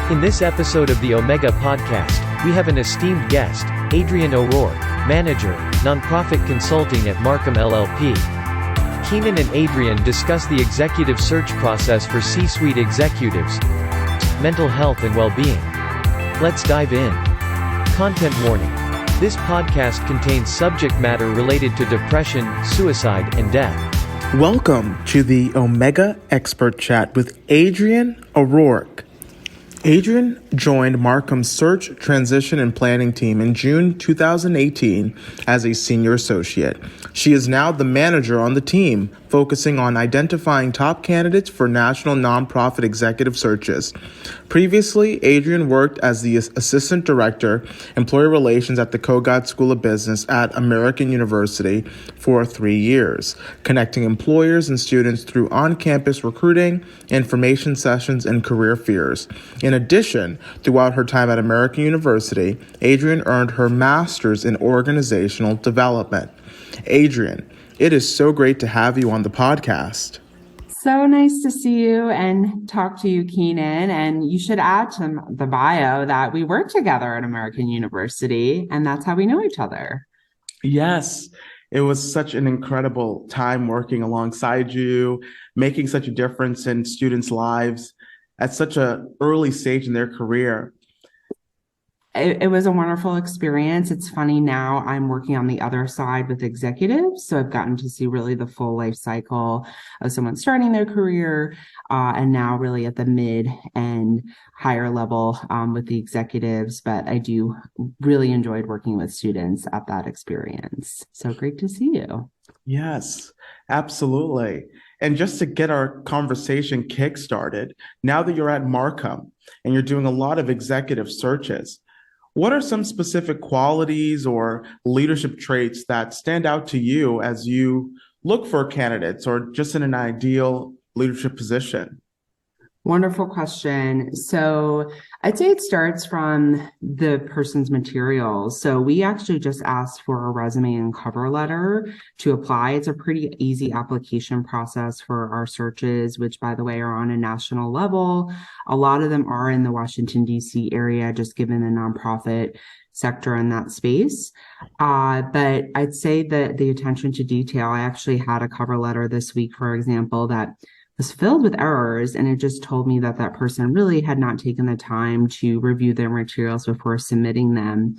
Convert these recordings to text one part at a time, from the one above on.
In this episode of the Omega Podcast, we have an esteemed guest, Adrienne O'Rourke, Manager, Nonprofit Consulting at Marcum LLP. Keenan and Adrienne discuss the executive search process for C-suite executives, mental health and well-being. Let's dive in. Content warning. This podcast contains subject matter related to depression, suicide, and death. Welcome to the Omega Expert Chat with Adrienne O'Rourke. Adrienne joined Marcum's Search, Transition, and Planning team in June 2018 as a senior associate. She is now the manager on the team, focusing on identifying top candidates for national nonprofit executive searches. Previously, Adrienne worked as the Assistant Director, Employee Relations at the Kogod School of Business at American University for 3 years, connecting employers and students through on-campus recruiting, information sessions, and career fairs. In addition, throughout her time at American University, Adrienne earned her master's in organizational development. Adrienne, it is so great to have you on the podcast. So nice to see you and talk to you, Keenan. And you should add to the bio that we work together at American University, and that's how we know each other. Yes, it was such an incredible time working alongside you, making such a difference in students' lives at such an early stage in their career. It was a wonderful experience. It's funny now I'm working on the other side with executives. So I've gotten to see really the full life cycle of someone starting their career and now really at the mid and higher level with the executives. But I do really enjoyed working with students at that experience. So great to see you. Yes, absolutely. And just to get our conversation kickstarted, now that you're at Marcum and you're doing a lot of executive searches, what are some specific qualities or leadership traits that stand out to you as you look for candidates or just in an ideal leadership position? Wonderful question. So I'd say it starts from the person's materials. So we actually just asked for a resume and cover letter to apply. It's a pretty easy application process for our searches, which, by the way, are on a national level. A lot of them are in the Washington, D.C. area, just given the nonprofit sector in that space. But I'd say that the attention to detail, I actually had a cover letter this week, for example, that was filled with errors, and it just told me that that person really had not taken the time to review their materials before submitting them.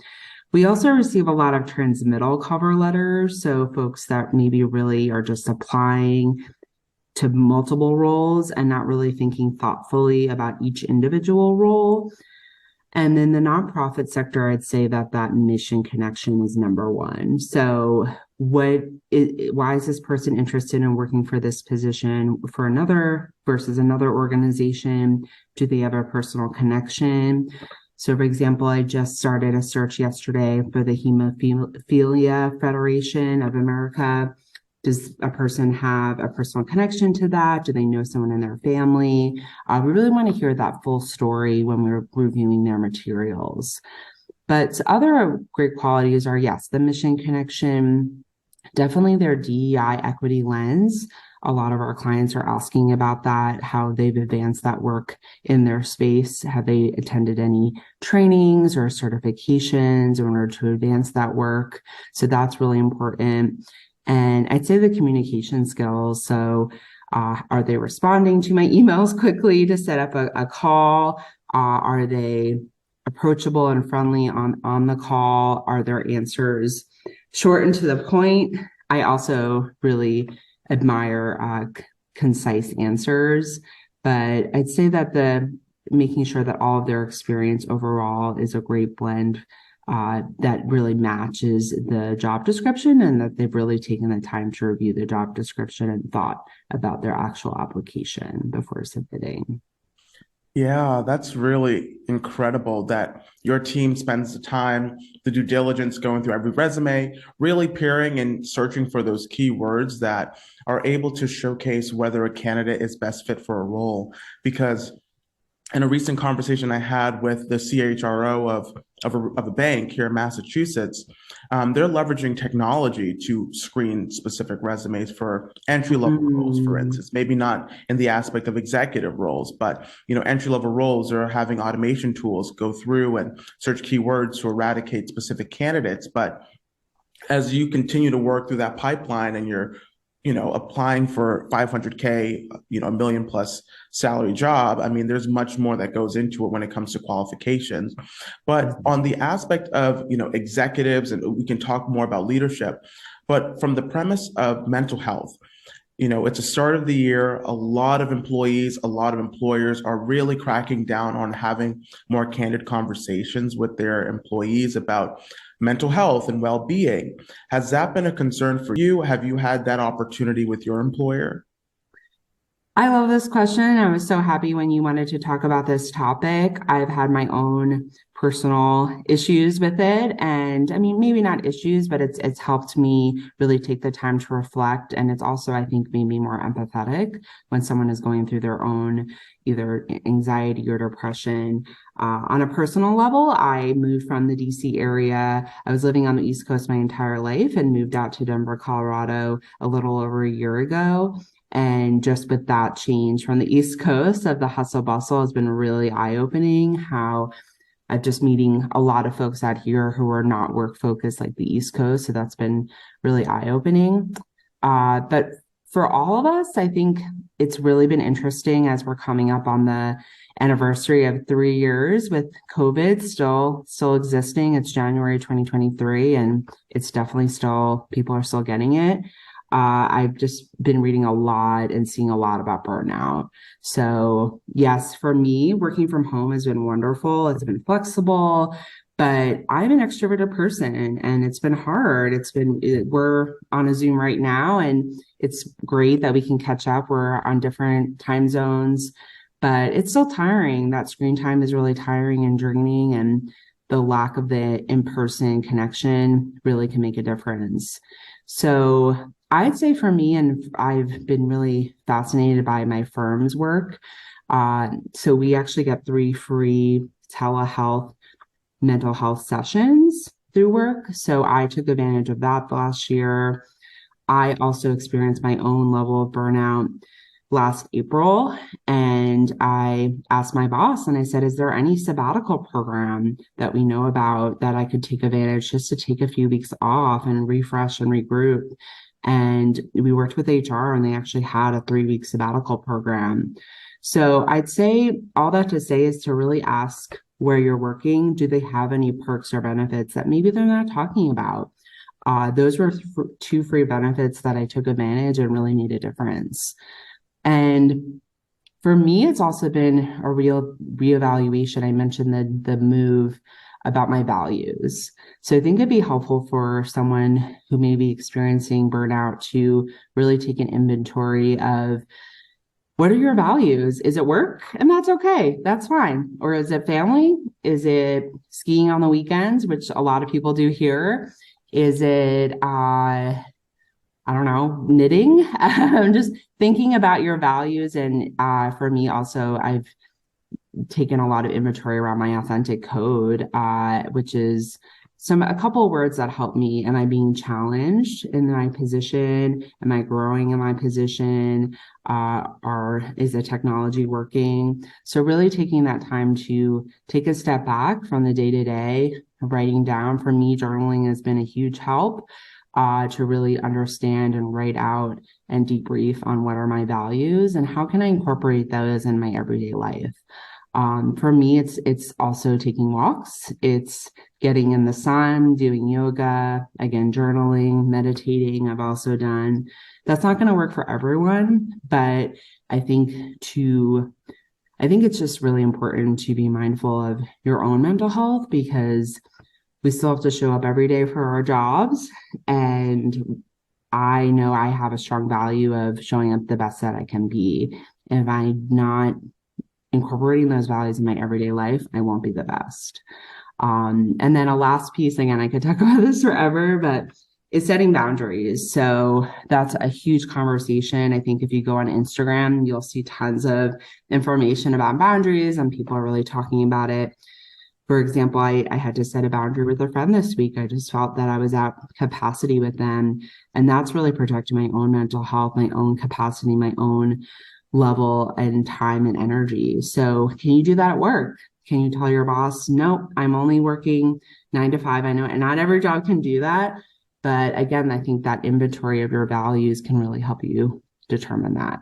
We also receive a lot of transmittal cover letters, so folks that maybe really are just applying to multiple roles and not really thinking thoughtfully about each individual role. And then the nonprofit sector, I'd say that mission connection is number one. So why is this person interested in working for this position for another versus another organization? Do they have a personal connection? So, for example, I just started a search yesterday for the Hemophilia Federation of America. Does a person have a personal connection to that? Do they know someone in their family? We really want to hear that full story when we're reviewing their materials. But other great qualities are, yes, the mission connection, definitely their DEI equity lens. A lot of our clients are asking about that, how they've advanced that work in their space. Have they attended any trainings or certifications in order to advance that work? So that's really important. And I'd say the communication skills. So are they responding to my emails quickly to set up a call? Are they approachable and friendly on the call? Are their answers short and to the point? I also really admire concise answers, but I'd say that making sure that all of their experience overall is a great blend that really matches the job description, and that they've really taken the time to review the job description and thought about their actual application before submitting. Yeah, that's really incredible that your team spends the time, the due diligence going through every resume, really peering and searching for those keywords that are able to showcase whether a candidate is best fit for a role. Because in a recent conversation I had with the CHRO of a bank here in Massachusetts, they're leveraging technology to screen specific resumes for entry level roles, for Mm, instance. Maybe not in the aspect of executive roles, but entry level roles are having automation tools go through and search keywords to eradicate specific candidates. But as you continue to work through that pipeline and you're applying for 500K, a million plus salary job, I mean, there's much more that goes into it when it comes to qualifications. But on the aspect of, executives, and we can talk more about leadership, but from the premise of mental health, it's a start of the year. A lot of employees, a lot of employers are really cracking down on having more candid conversations with their employees about mental health and well-being. Has that been a concern for you? Have you had that opportunity with your employer? I love this question. I was so happy when you wanted to talk about this topic. I've had my own personal issues with it. And I mean, maybe not issues, but it's helped me really take the time to reflect. And it's also, I think, made me more empathetic when someone is going through their own either anxiety or depression. On a personal level, I moved from the DC area. I was living on the East Coast my entire life and moved out to Denver, Colorado a little over a year ago. And just with that change from the East Coast of the hustle bustle has been really eye-opening. How I'm just meeting a lot of folks out here who are not work focused like the East Coast. So that's been really eye-opening. But for all of us, I think it's really been interesting as we're coming up on the anniversary of 3 years with COVID still existing. It's January 2023, and it's definitely still, people are still getting it. I've just been reading a lot and seeing a lot about burnout. So yes, for me, working from home has been wonderful. It's been flexible, but I'm an extroverted person and it's been hard. We're on a Zoom right now and it's great that we can catch up. We're on different time zones, but it's still tiring. That screen time is really tiring and draining, and the lack of the in-person connection really can make a difference. So I'd say for me, and I've been really fascinated by my firm's work. So we actually get 3 free telehealth mental health sessions through work. So I took advantage of that last year. I also experienced my own level of burnout last April, and I asked my boss and I said, is there any sabbatical program that we know about that I could take advantage just to take a few weeks off and refresh and regroup? And we worked with HR and they actually had a 3 week sabbatical program. So I'd say all that to say is to really ask where you're working. Do they have any perks or benefits that maybe they're not talking about? Those were 2 free benefits that I took advantage and really made a difference. And for me, it's also been a real reevaluation. I mentioned the move about my values. So I think it'd be helpful for someone who may be experiencing burnout to really take an inventory of, what are your values? Is it work? And that's okay. That's fine. Or is it family? Is it skiing on the weekends, which a lot of people do here? Is it, I don't know, knitting? Just thinking about your values. And for me also, I've taken a lot of inventory around my authentic code, which is a couple of words that help me. Am I being challenged in my position? Am I growing in my position? Is the technology working? So really taking that time to take a step back from the day-to-day, writing down. For me, journaling has been a huge help. To really understand and write out and debrief on what are my values and how can I incorporate those in my everyday life. For me, it's also taking walks. It's getting in the sun, doing yoga, again, journaling, meditating. I've also done. That's not going to work for everyone, but I think it's just really important to be mindful of your own mental health, because we still have to show up every day for our jobs. And I know I have a strong value of showing up the best that I can be. If I'm not incorporating those values in my everyday life, I won't be the best. And then a last piece, again, I could talk about this forever, but is setting boundaries. So that's a huge conversation. I think if you go on Instagram, you'll see tons of information about boundaries and people are really talking about it. For example, I had to set a boundary with a friend this week. I just felt that I was at capacity with them. And that's really protecting my own mental health, my own capacity, my own level and time and energy. So can you do that at work? Can you tell your boss, nope, I'm only working 9 to 5? I know, and not every job can do that. But again, I think that inventory of your values can really help you determine that.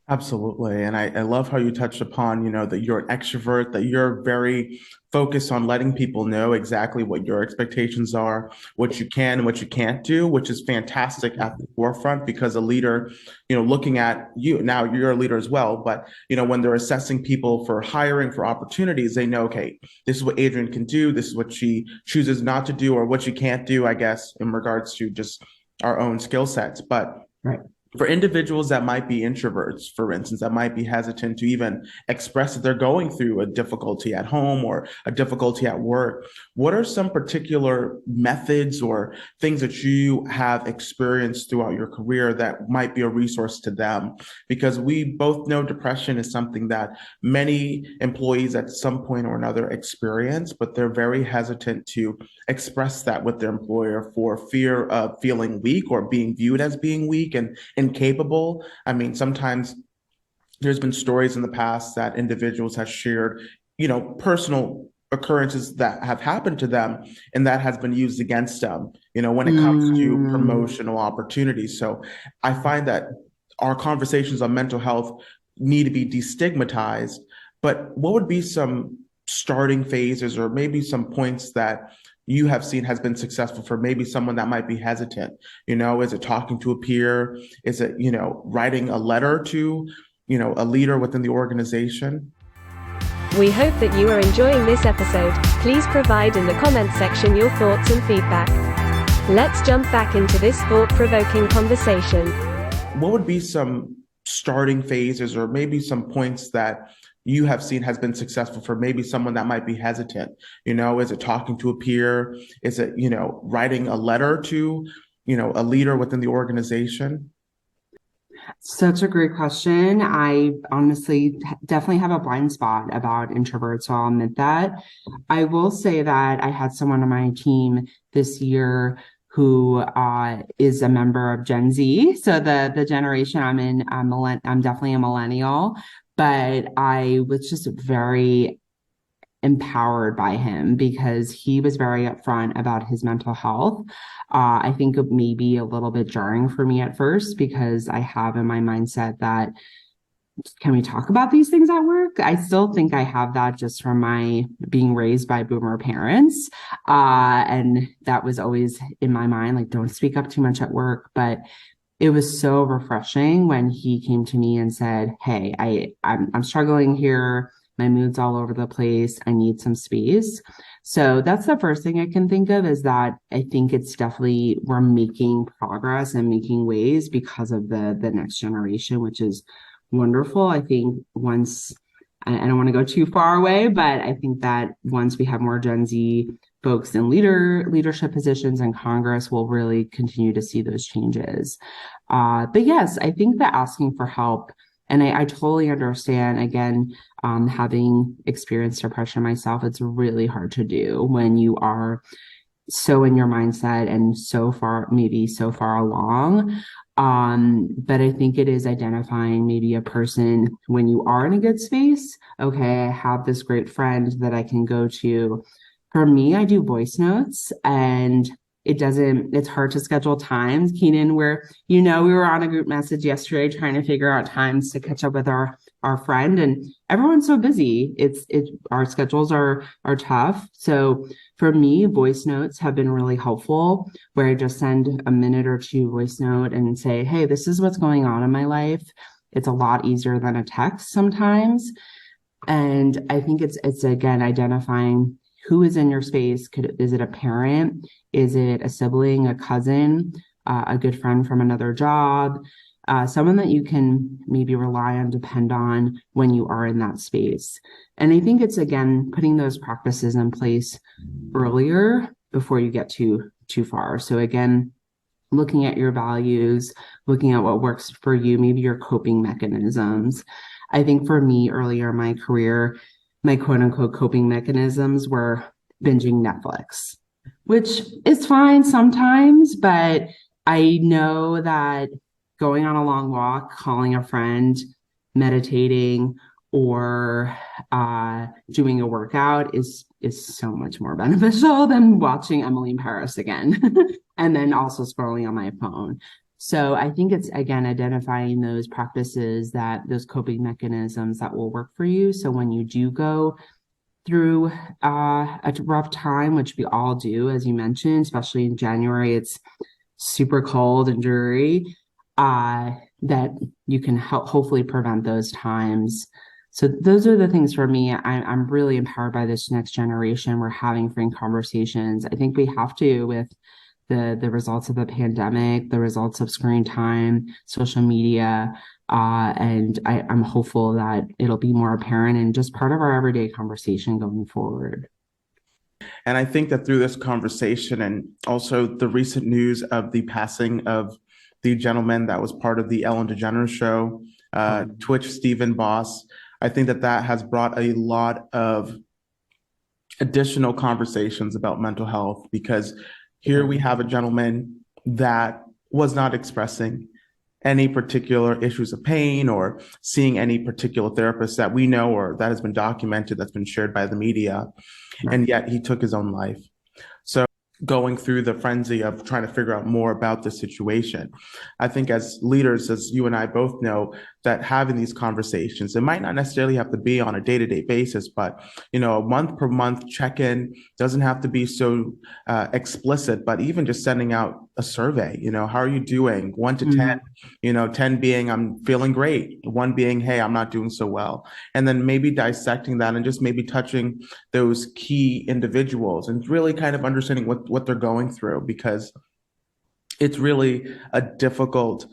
Absolutely. And I love how you touched upon, that you're an extrovert, that you're very focused on letting people know exactly what your expectations are, what you can and what you can't do, which is fantastic at the forefront because a leader, looking at you, now you're a leader as well, but, when they're assessing people for hiring, for opportunities, they know, okay, this is what Adrienne can do. This is what she chooses not to do or what she can't do, I guess, in regards to just our own skill sets. But Right. for individuals that might be introverts, for instance, that might be hesitant to even express that they're going through a difficulty at home or a difficulty at work, what are some particular methods or things that you have experienced throughout your career that might be a resource to them? Because we both know depression is something that many employees at some point or another experience, but they're very hesitant to express that with their employer for fear of feeling weak or being viewed as being weak and incapable. I mean, sometimes there's been stories in the past that individuals have shared, personal occurrences that have happened to them, and that has been used against them, when it comes to promotional opportunities. So I find that our conversations on mental health need to be destigmatized. But what would be some starting phases or maybe some points that you have seen has been successful for maybe someone that might be hesitant? Is it talking to a peer? Is it, writing a letter to, a leader within the organization? We hope that you are enjoying this episode. Please provide in the comments section your thoughts and feedback. Let's jump back into this thought-provoking conversation. What would be some starting phases or maybe some points that you have seen has been successful for maybe someone that might be hesitant? Is it talking to a peer? Is it, writing a letter to, a leader within the organization? Such a great question. I honestly definitely have a blind spot about introverts, so I'll admit that. I will say that I had someone on my team this year who is a member of Gen Z. So the generation I'm in, I'm definitely a millennial, but I was just very empowered by him because he was very upfront about his mental health. I think it may be a little bit jarring for me at first because I have in my mindset that, can we talk about these things at work? I still think I have that just from my being raised by boomer parents. And that was always in my mind, like, don't speak up too much at work. But it was so refreshing when he came to me and said, hey, I'm struggling here. My mood's all over the place. I need some space. So that's the first thing I can think of, is that I think it's definitely, we're making progress and making waves because of the next generation, which is wonderful. I think I don't want to go too far away, but I think that once we have more Gen Z folks in leadership positions in Congress, we'll really continue to see those changes. But yes, I think that asking for help, and I totally understand, again, having experienced depression myself, it's really hard to do when you are so in your mindset and maybe so far along. But I think it is identifying maybe a person when you are in a good space. Okay, I have this great friend that I can go to. For me, I do voice notes, and it's hard to schedule times, Keenan, where, we were on a group message yesterday trying to figure out times to catch up with our friend, and everyone's so busy. Our schedules are tough. So for me, voice notes have been really helpful, where I just send a minute or two voice note and say, hey, this is what's going on in my life. It's a lot easier than a text sometimes. And I think it's again, identifying who is in your space. Is it a parent? Is it a sibling, a cousin, a good friend from another job, someone that you can maybe rely on, depend on when you are in that space? And I think it's, again, putting those practices in place earlier before you get too far. So again, looking at your values, looking at what works for you, maybe your coping mechanisms. I think for me earlier in my career, my quote unquote coping mechanisms were binging Netflix, which is fine sometimes, but I know that going on a long walk, calling a friend, meditating, or doing a workout is so much more beneficial than watching Emily in Paris again, and then also scrolling on my phone. So I think it's, again, identifying those practices, those coping mechanisms that will work for you. So when you do go through a rough time, which we all do, as you mentioned, especially in January, it's super cold and dreary, that you can hopefully prevent those times. So those are the things for me. I'm really empowered by this next generation. We're having frank conversations. I think we have to, with the results of the pandemic, the results of screen time, social media, and I'm hopeful that it'll be more apparent and just part of our everyday conversation going forward. And I think that through this conversation and also the recent news of the passing of the gentleman that was part of the Ellen DeGeneres show, Twitch Stephen Boss, I think that has brought a lot of additional conversations about mental health, because here we have a gentleman that was not expressing any particular issues of pain or seeing any particular therapist that we know or that has been documented, that's been shared by the media, and yet he took his own life. So going through the frenzy of trying to figure out more about the situation, I think as leaders, as you and I both know, that having these conversations, it might not necessarily have to be on a day-to-day basis, but a month per month check-in doesn't have to be so explicit, but even just sending out a survey, how are you doing? 1 to 10, 10 being I'm feeling great, 1 being, hey, I'm not doing so well. And then maybe dissecting that and just maybe touching those key individuals and really kind of understanding what they're going through, because it's really a difficult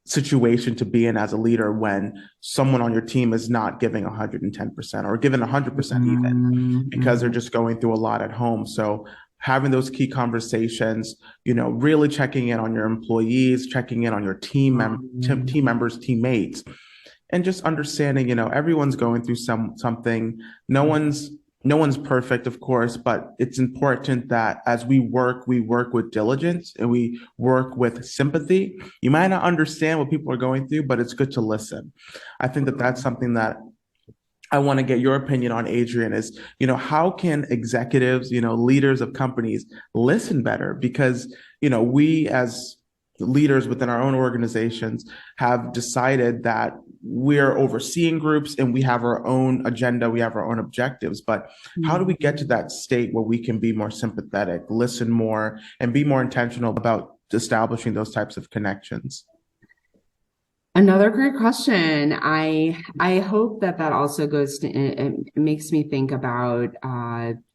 situation to be in as a leader when someone on your team is not giving 110% or giving 100% even, because they're just going through a lot at home. So having those key conversations, really checking in on your employees, checking in on your team members, teammates, and just understanding, everyone's going through something. No one's perfect, of course, but it's important that as we work with diligence and we work with sympathy. You might not understand what people are going through, but it's good to listen. I think that that's something that I want to get your opinion on, Adrienne, is, how can executives, leaders of companies listen better? Because, we as leaders within our own organizations have decided that we're overseeing groups and we have our own agenda, we have our own objectives. But how do we get to that state where we can be more sympathetic, listen more, and be more intentional about establishing those types of connections? Another great question. I hope that also goes to, it makes me think about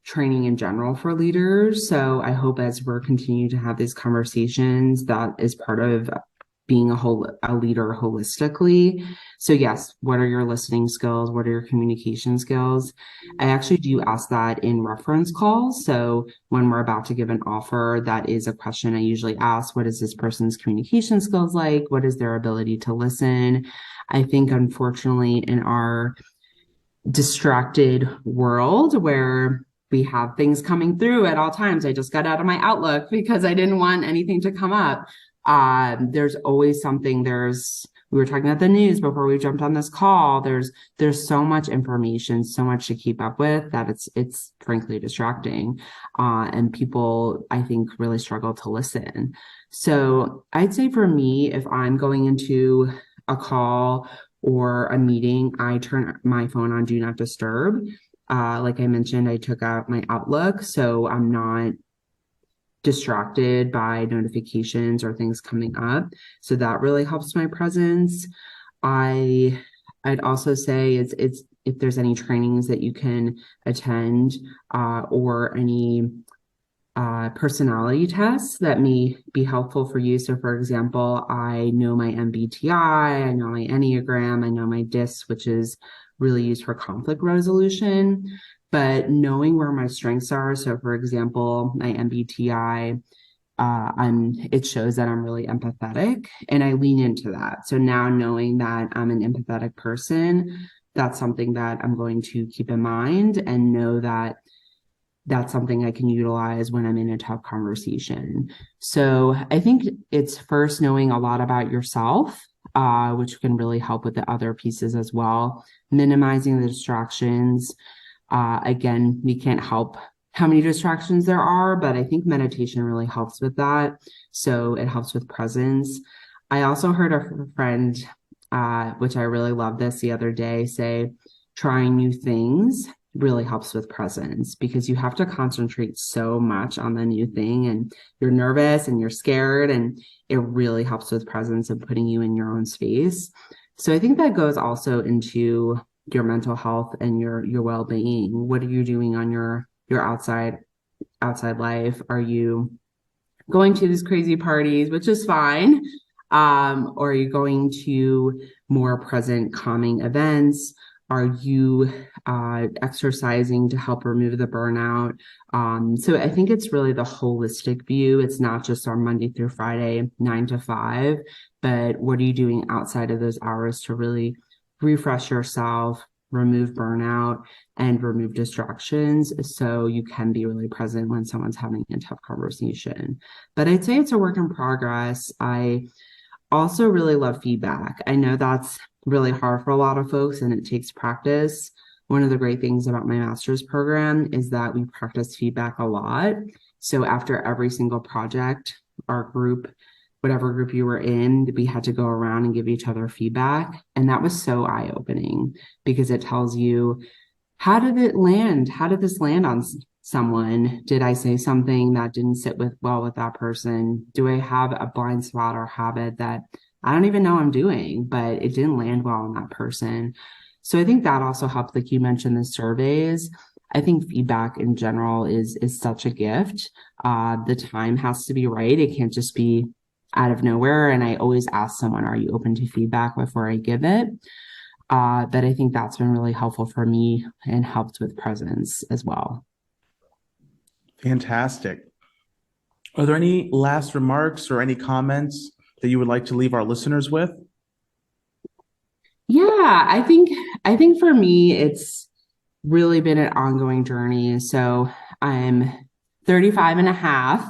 training in general for leaders. So I hope as we're continuing to have these conversations, that is part of being a leader holistically. So yes, what are your listening skills? What are your communication skills? I actually do ask that in reference calls. So when we're about to give an offer, that is a question I usually ask. What is this person's communication skills like? What is their ability to listen? I think, unfortunately, in our distracted world where we have things coming through at all times, I just got out of my Outlook because I didn't want anything to come up. There's always something. We were talking about the news before we jumped on this call. There's so much information, so much to keep up with, that it's frankly distracting. And people, I think, really struggle to listen. So I'd say for me, if I'm going into a call or a meeting, I turn my phone on Do Not Disturb. Like I mentioned, I took out my Outlook, so I'm not distracted by notifications or things coming up. So that really helps my presence. I'd also say it's if there's any trainings that you can attend or any personality tests that may be helpful for you. So for example, I know my MBTI, I know my Enneagram, I know my DISC, which is really use for conflict resolution, but knowing where my strengths are. So for example, my MBTI, it shows that I'm really empathetic, and I lean into that. So now knowing that I'm an empathetic person, that's something that I'm going to keep in mind and know that that's something I can utilize when I'm in a tough conversation. So I think it's first knowing a lot about yourself, which can really help with the other pieces as well. Minimizing the distractions. Again, we can't help how many distractions there are, but I think meditation really helps with that. So it helps with presence. I also heard a friend, which I really love this the other day, say trying new things really helps with presence, because you have to concentrate so much on the new thing and you're nervous and you're scared, and it really helps with presence and putting you in your own space. So I think that goes also into your mental health and your well-being. What are you doing on your outside life? Are you going to these crazy parties, which is fine? Or are you going to more present, calming events? Are you exercising to help remove the burnout? So I think it's really the holistic view. It's not just our Monday through Friday, 9 to 5, but what are you doing outside of those hours to really refresh yourself, remove burnout, and remove distractions so you can be really present when someone's having a tough conversation. But I'd say it's a work in progress. I also really love feedback. I know that's really hard for a lot of folks, and it takes practice. One of the great things about my master's program is that we practice feedback a lot. So after every single project, our group, whatever group you were in, we had to go around and give each other feedback. And that was so eye-opening, because it tells you, how did it land? How did this land on someone? Did I say something that didn't sit well with that person? Do I have a blind spot or habit that I don't even know I'm doing, but it didn't land well on that person? So I think that also helped. Like you mentioned, the surveys. I think feedback in general is such a gift. The time has to be right. It can't just be out of nowhere. And I always ask someone, are you open to feedback before I give it? But I think that's been really helpful for me and helped with presence as well. Fantastic. Are there any last remarks or any comments that you would like to leave our listeners with? Yeah, I think for me, it's really been an ongoing journey. So I'm 35 and a half,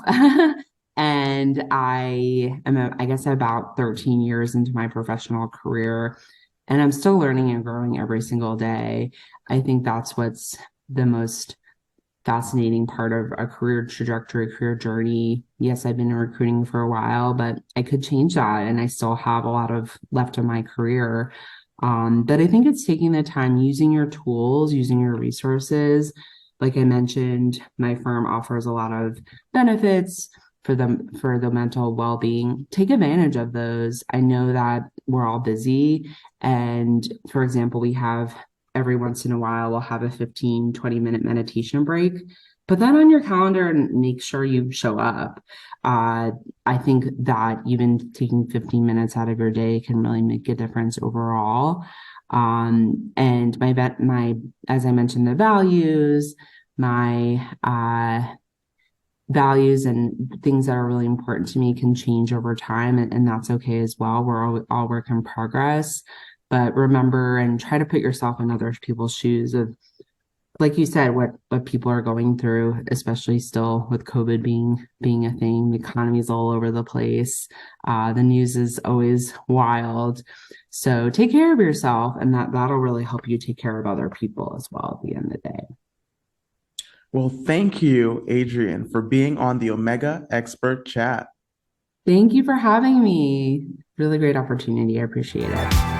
and I am, I guess, about 13 years into my professional career, and I'm still learning and growing every single day. I think that's what's the most fascinating part of a career trajectory, career journey. Yes, I've been in recruiting for a while, but I could change that, and I still have a lot of left of my career. But I think it's taking the time, using your tools, using your resources. Like I mentioned, my firm offers a lot of benefits for the mental well-being. Take advantage of those. I know that we're all busy, and for example, we have every once in a while, we'll have a 15-20 minute meditation break. Put that on your calendar and make sure you show up. I think that even taking 15 minutes out of your day can really make a difference overall. And as I mentioned, the values and things that are really important to me can change over time, and that's okay as well. We're all work in progress. But remember and try to put yourself in other people's shoes of, like you said, what people are going through, especially still with COVID being a thing. The economy is all over the place. The news is always wild. So take care of yourself, and that'll really help you take care of other people as well at the end of the day. Well, thank you, Adrienne, for being on the Omega Expert Chat. Thank you for having me. Really great opportunity. I appreciate it.